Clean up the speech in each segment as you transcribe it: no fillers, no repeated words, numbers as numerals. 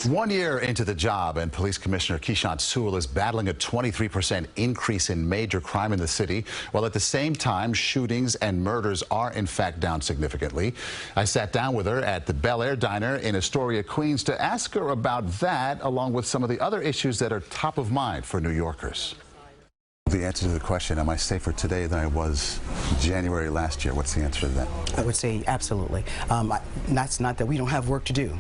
1 year into the job, and Police Commissioner Keechant Sewell is battling a 23% increase in major crime in the city, while at the same time, shootings and murders are in fact down significantly. I sat down with her at the Bel Air Diner in Astoria, Queens, to ask her about that, along with some of the other issues that are top of mind for New Yorkers. The answer to the question, am I safer today than I was January last year? What's the answer to that? I would say absolutely. That's not that we don't have work to do.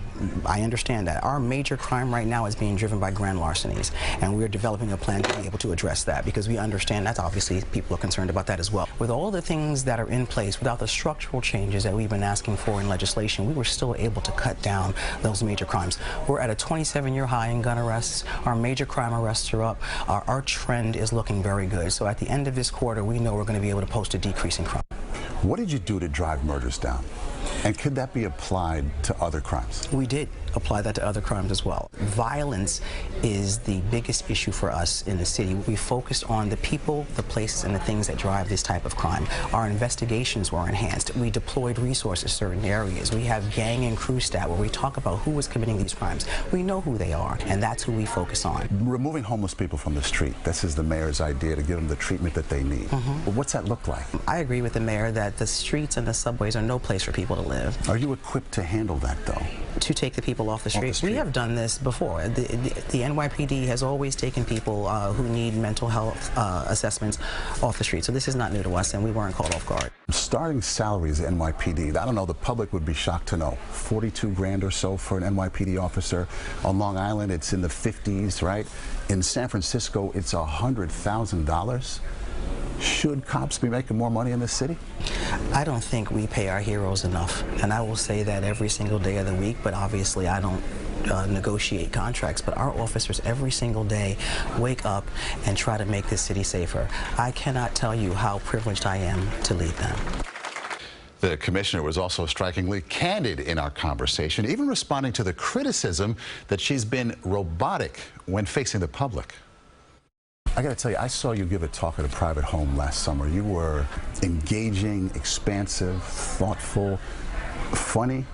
I understand that. Our major crime right now is being driven by grand larcenies, and we're developing a plan to be able to address that because we understand that obviously people are concerned about that as well. With all the things that are in place, without the structural changes that we've been asking for in legislation, we were still able to cut down those major crimes. We're at a 27-year high in gun arrests. Our major crime arrests are up. Our trend is looking very good. So at the end of this quarter, we know we're going to be able to post a decrease in crime. What did you do to drive murders down? And could that be applied to other crimes? We did apply that to other crimes as well. Violence is the biggest issue for us in the city. We focused on the people, the places, and the things that drive this type of crime. Our investigations were enhanced. We deployed resources in certain areas. We have gang and crew stat where we talk about who is committing these crimes. We know who they are, and that's who we focus on. Removing homeless people from the street, this is the mayor's idea to give them the treatment that they need. Well, what's that look like? I agree with the mayor that the streets and the subways are no place for people to live. Are you equipped to handle that, though? To take the people off the street. We have done this before. The NYPD has always taken people who need mental health assessments off the street. So this is not new to us, and we weren't caught off guard. Starting salaries at NYPD, I don't know, the public would be shocked to know. 42 grand or so for an NYPD officer. On Long Island, it's in the 50s, right? In San Francisco, it's $100,000. Should cops be making more money in this city? I don't think we pay our heroes enough, and I will say that every single day of the week, but obviously I don't negotiate contracts, but our officers every single day wake up and try to make this city safer. I cannot tell you how privileged I am to lead them. The commissioner was also strikingly candid in our conversation, even responding to the criticism that she's been robotic when facing the public. I got to tell you, I saw you give a talk at a private home last summer. You were engaging, expansive, thoughtful, funny.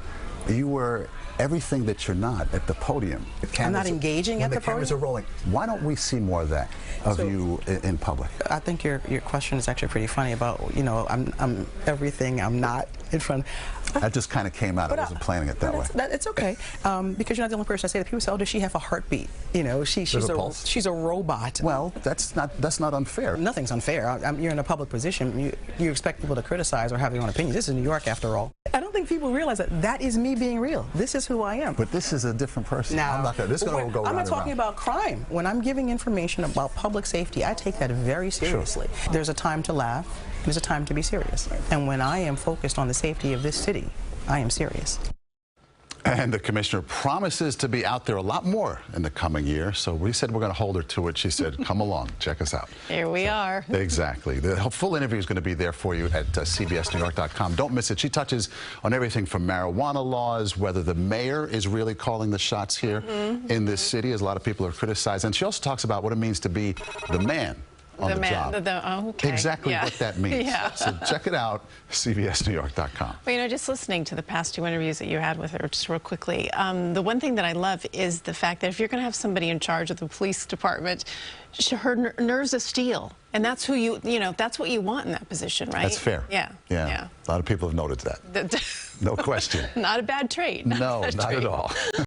You were everything that you're not at the podium. I'm not engaging at the podium? Cameras are rolling. Why don't we see more of that of you in public? I think your question is actually pretty funny about, you know, I'm everything I'm not in front. That just kind of came out. I wasn't planning it that way. It's okay, because you're not the only person I say that. People say, "Oh, does she have a heartbeat?" You know, she's a robot. Well, that's not unfair. Nothing's unfair. You're in a public position. You expect people to criticize or have their own opinions. This is New York, after all. I don't think people realize that is me being real. This is who I am. But this is a different person. Now, this is going to go around. I'm not talking about crime. When I'm giving information about public safety, I take that very seriously. Sure. There's a time to laugh. There's a time to be serious. And when I am focused on the safety of this city, I am serious. And the commissioner promises to be out there a lot more in the coming year. So we said we're going to hold her to it. She said, come along, check us out. Here we are. Exactly. The full interview is going to be there for you at cbsnewyork.com. Don't miss it. She touches on everything from marijuana laws, whether the mayor is really calling the shots here in this city, as a lot of people are criticized. And she also talks about what it means to be the man on the job. Okay. Exactly what that means. Yeah. So check it out, cbsnewyork.com. Well, you know, just listening to the past two interviews that you had with her, just real quickly, the one thing that I love is the fact that if you're going to have somebody in charge of the police department, her nerves of steel. And that's who you know, that's what you want in that position, right? That's fair. Yeah. A lot of people have noticed that. No question. Not a bad trait. No, not at all.